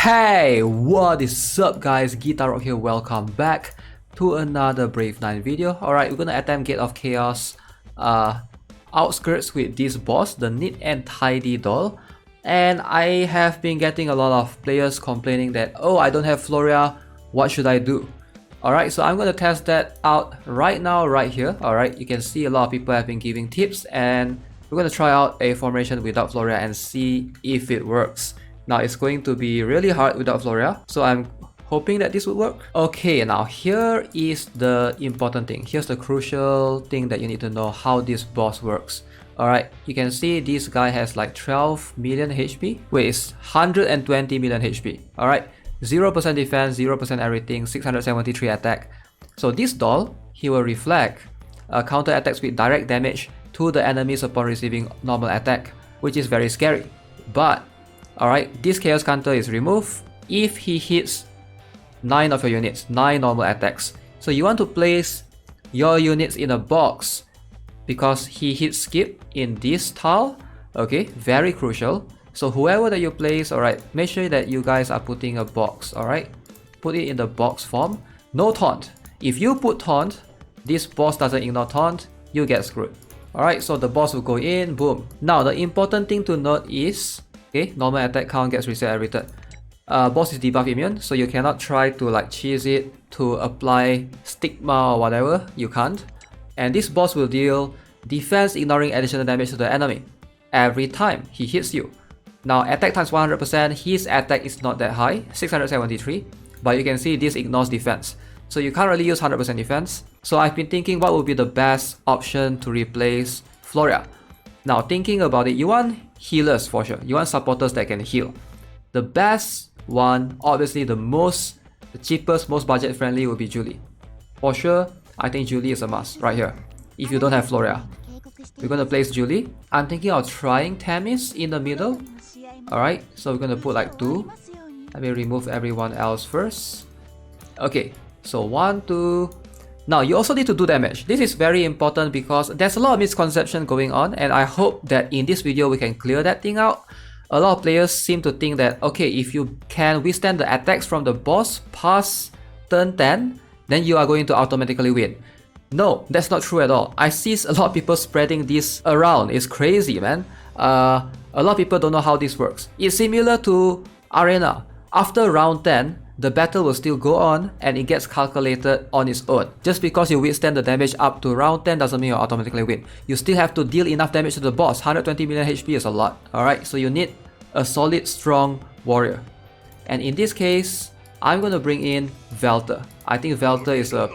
Hey, what is up guys, Guitar Rock here, welcome back to another Brave 9 video. Alright, we're gonna attempt Gate of Chaos outskirts with this boss, the Neat and Tidy doll. And I have been getting a lot of players complaining that, oh, I don't have Floria, what should I do? Alright, so I'm gonna test that out right now, right here. Alright, you can see a lot of people have been giving tips, and we're gonna try out a formation without Floria and see if it works. Now it's going to be really hard without Floria, so I'm hoping that this would work. Okay, now here is the important thing. Here's the crucial thing that you need to know how this boss works. Alright, you can see this guy has like 12 million HP. Wait, it's 120 million HP. Alright, 0% defense, 0% everything, 673 attack. So this doll, he will reflect counter attacks with direct damage to the enemies upon receiving normal attack, which is very scary. But alright, this chaos counter is removed if he hits 9 of your units, 9 normal attacks. So you want to place your units in a box because he hits skip in this tile. Okay, very crucial. So whoever that you place, alright, make sure that you guys are putting a box, alright? Put it in the box form. No taunt. If you put taunt, this boss doesn't ignore taunt, you get screwed. Alright, so the boss will go in, boom. Now the important thing to note is, okay, normal attack count gets reset every turn. Boss is debuff immune, so you cannot try to like cheese it to apply stigma or whatever, you can't. And this boss will deal defense ignoring additional damage to the enemy every time he hits you. Now attack times 100%, his attack is not that high, 673, but you can see this ignores defense. So you can't really use 100% defense. So I've been thinking what would be the best option to replace Floria. Now thinking about it, you want healers for sure. You want supporters that can heal. The best one, obviously the cheapest, most budget friendly would be Julie. For sure, I think Julie is a must right here. If you don't have Floria, we're gonna place Julie. I'm thinking of trying Tamis in the middle. Alright, so we're gonna put like 2. Let me remove everyone else first. Okay, so 1, 2. Now you also need to do damage. This is very important because there's a lot of misconception going on, and I hope that in this video we can clear that thing out. A lot of players seem to think that, okay, if you can withstand the attacks from the boss past turn 10, then you are going to automatically win. No, that's not true at all. I see a lot of people spreading this around. It's crazy, man. A lot of people don't know how this works. It's similar to Arena. After round 10, the battle will still go on and it gets calculated on its own. Just because you withstand the damage up to round 10 doesn't mean you automatically win. You still have to deal enough damage to the boss. 120 million HP is a lot. Alright, so you need a solid, strong warrior. And in this case, I'm gonna bring in Velter. I think Velter is a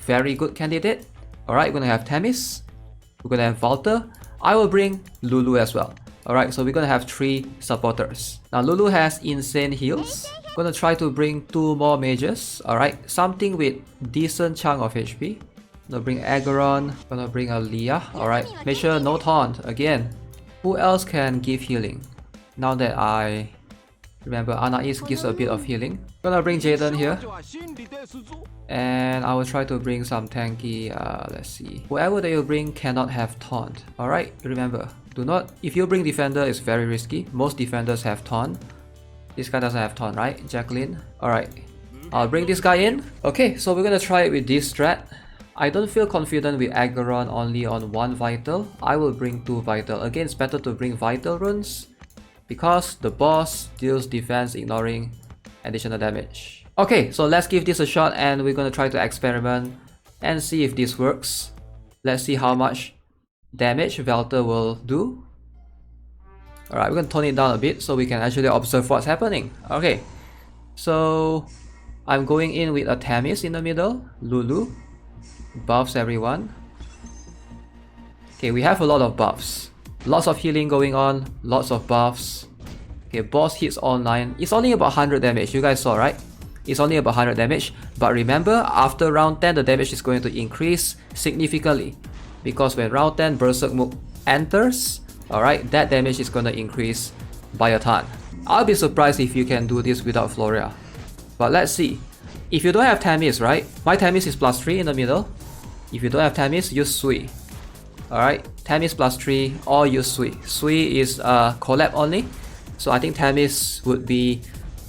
very good candidate. Alright, we're gonna have Tamis. We're gonna have Velter. I will bring Lulu as well. Alright, so we're gonna have 3 supporters. Now Lulu has insane heals. Gonna try to bring 2 more mages. Alright, something with decent chunk of HP. Gonna bring Ageron. Gonna bring a Leah. Alright, make sure no taunt again. Who else can give healing? Now that I remember, Anais gives a bit of healing. Gonna bring Jaden here. And I will try to bring some tanky, let's see. Whoever that you bring cannot have taunt. Alright, remember, do not, if you bring defender, it's very risky. Most defenders have taunt. This guy doesn't have taunt, right? Jacqueline. Alright, I'll bring this guy in. Okay, so we're gonna try it with this strat. I don't feel confident with Ageron only on 1 vital. I will bring 2 vital. Again, it's better to bring vital runes because the boss deals defense ignoring additional damage. Okay, so let's give this a shot and we're gonna try to experiment and see if this works. Let's see how much damage Velter will do. Alright, we're gonna tone it down a bit so we can actually observe what's happening. Okay, so I'm going in with a Tamis in the middle. Lulu buffs everyone. Okay, we have a lot of buffs. Lots of healing going on, lots of buffs. Okay, boss hits all 9. It's only about 100 damage, you guys saw, right? It's only about 100 damage. But remember, after round 10, the damage is going to increase significantly. Because when round 10 Berserk move enters, alright, that damage is going to increase by a ton. I'll be surprised if you can do this without Floria. But let's see. If you don't have Tamis, right? My Tamis is +3 in the middle. If you don't have Tamis, use Sui. Alright, Tamis +3 or use Sui. Sui is collab only. So I think Tamis would be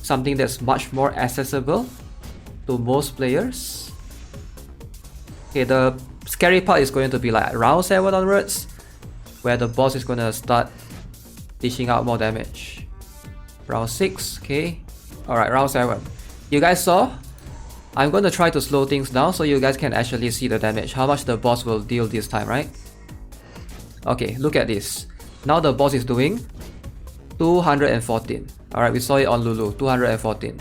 something that's much more accessible to most players. Okay, the scary part is going to be like round 7 onwards, where the boss is gonna start dishing out more damage. Round 6, okay. Alright, round 7. You guys saw? I'm gonna try to slow things down so you guys can actually see the damage, how much the boss will deal this time, right? Okay, look at this. Now the boss is doing 214. Alright, we saw it on Lulu, 214.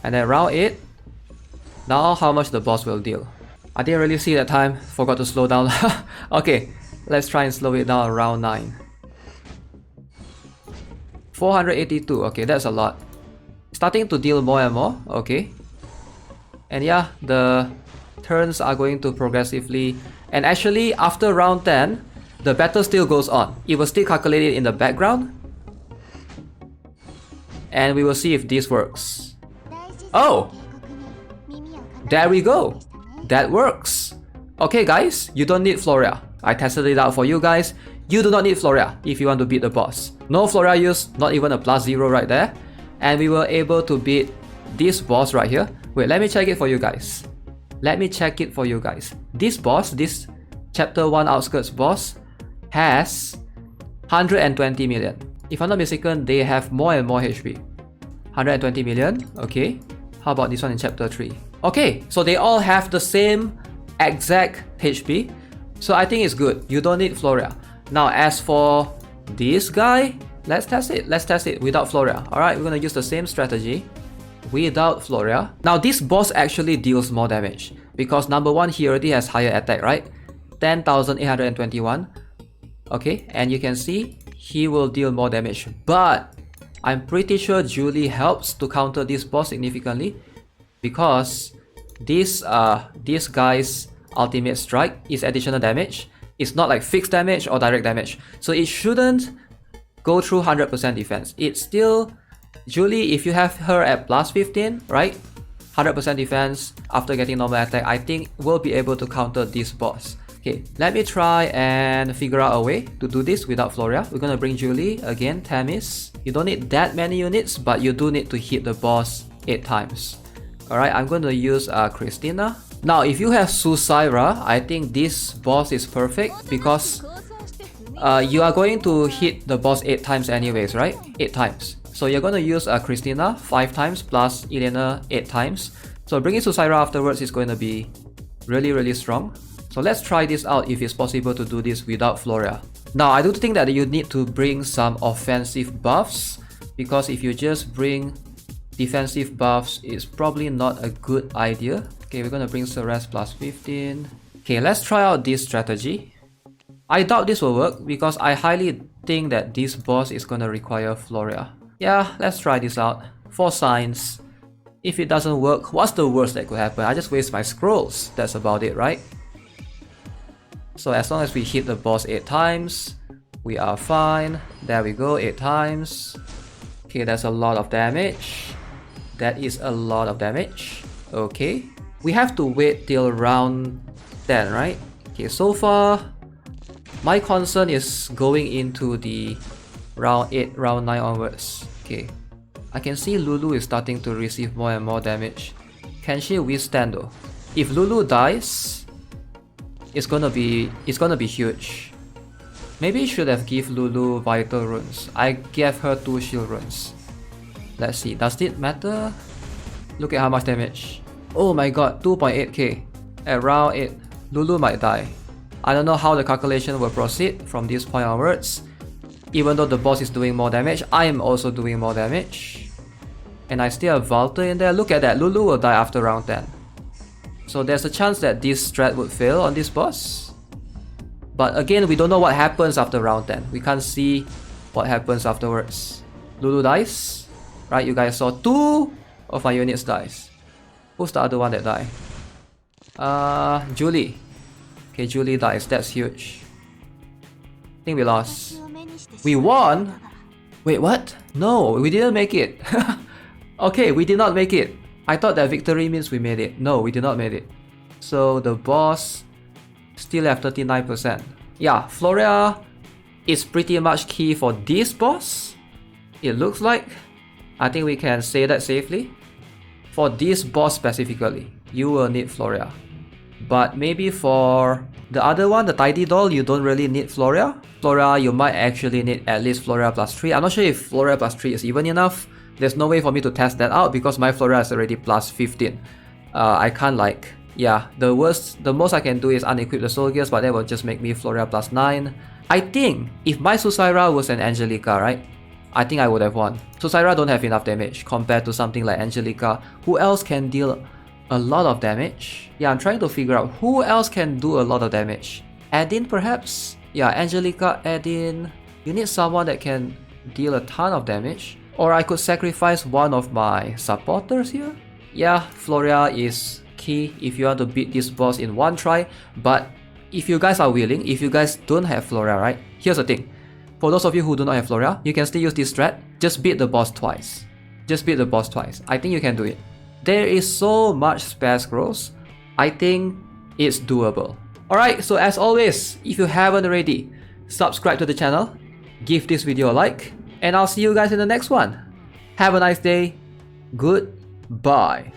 And then round 8, now how much the boss will deal. I didn't really see that time, forgot to slow down. Okay, let's try and slow it down around 9. 482, okay, that's a lot. Starting to deal more and more, okay. And yeah, the turns are going to progressively... And actually, after round 10, the battle still goes on. It will still calculate it in the background. And we will see if this works. Oh! There we go! That works! Okay guys, you don't need Floria. I tested it out for you guys. You do not need Floria if you want to beat the boss. No Floria use, not even a +0 right there. And we were able to beat this boss right here. Wait, let me check it for you guys. Let me check it for you guys. This boss, this chapter 1 outskirts boss, has 120 million. If I'm not mistaken, they have more and more HP. 120 million, okay. How about this one in chapter 3? Okay, so they all have the same exact HP. So I think it's good. You don't need Floria. Now as for this guy, let's test it. Let's test it without Floria. Alright, we're gonna use the same strategy without Floria. Now this boss actually deals more damage because number 1, he already has higher attack, right? 10,821. Okay, and you can see he will deal more damage, but I'm pretty sure Julie helps to counter this boss significantly because this guy's ultimate strike is additional damage. It's not like fixed damage or direct damage, so it shouldn't go through 100% defense. It's still Julie, if you have her at +15, right? 100% defense after getting normal attack, I think we'll be able to counter this boss. Okay, let me try and figure out a way to do this without Floria. We're gonna bring Julie, again, Tamis. You don't need that many units, but you do need to hit the boss 8 times. Alright, I'm going to use Christina. Now, if you have Susaira, I think this boss is perfect because you are going to hit the boss 8 times anyways, right? 8 times. So you're going to use Christina 5 times plus Elena 8 times. So bringing Susaira afterwards is going to be really strong. So let's try this out if it's possible to do this without Floria. Now I do think that you need to bring some offensive buffs because if you just bring defensive buffs, it's probably not a good idea. Okay, we're gonna bring Ceres +15. Okay, let's try out this strategy. I doubt this will work because I highly think that this boss is gonna require Floria. Yeah, let's try this out. 4 signs. If it doesn't work, what's the worst that could happen? I just waste my scrolls. That's about it, right? So as long as we hit the boss 8 times, we are fine. There we go, 8 times. Okay, that's a lot of damage. That is a lot of damage. Okay. We have to wait till round 10, right? Okay, so far, my concern is going into the round 8, round 9 onwards. Okay. I can see Lulu is starting to receive more and more damage. Can she withstand though? If Lulu dies, it's gonna be huge. Maybe I should have give Lulu vital runes. I gave her 2 shield runes. Let's see, does it matter? Look at how much damage. Oh my god, 2.8k. At round 8, Lulu might die. I don't know how the calculation will proceed from this point onwards. Even though the boss is doing more damage, I am also doing more damage. And I still have Valter in there. Look at that, Lulu will die after round 10. So there's a chance that this strat would fail on this boss. But again, we don't know what happens after round 10. We can't see what happens afterwards. Lulu dies. Right, you guys saw 2 of my units dies. Who's the other one that died? Julie. Okay, Julie dies. That's huge. I think we lost. We won? Wait, what? No, we didn't make it. Okay, we did not make it. I thought that victory means we made it. No, we did not make it. So the boss still have 39%. Yeah, Floria is pretty much key for this boss. It looks like. I think we can say that safely. For this boss specifically, you will need Floria. But maybe for the other one, the Tidy Doll, you don't really need Floria. Floria, you might actually need at least Floria plus 3. I'm not sure if Floria plus 3 is even enough. There's no way for me to test that out because my Floria is already plus 15. I can't like... Yeah, the most I can do is unequip the Soul Gears, but that will just make me Floria plus 9. I think if my Susaira was an Angelica, right? I think I would have won. Susaira don't have enough damage compared to something like Angelica. Who else can deal a lot of damage? Yeah, I'm trying to figure out who else can do a lot of damage. Adin perhaps? Yeah, Angelica, Adin. You need someone that can deal a ton of damage. Or I could sacrifice one of my supporters here. Yeah, Floria is key if you want to beat this boss in one try. But if you guys are willing, if you guys don't have Floria, right? Here's the thing. For those of you who do not have Floria, you can still use this strat. Just beat the boss twice. Just beat the boss twice. I think you can do it. There is so much spare scrolls. I think it's doable. Alright, so as always, if you haven't already, subscribe to the channel, give this video a like, and I'll see you guys in the next one. Have a nice day. Goodbye.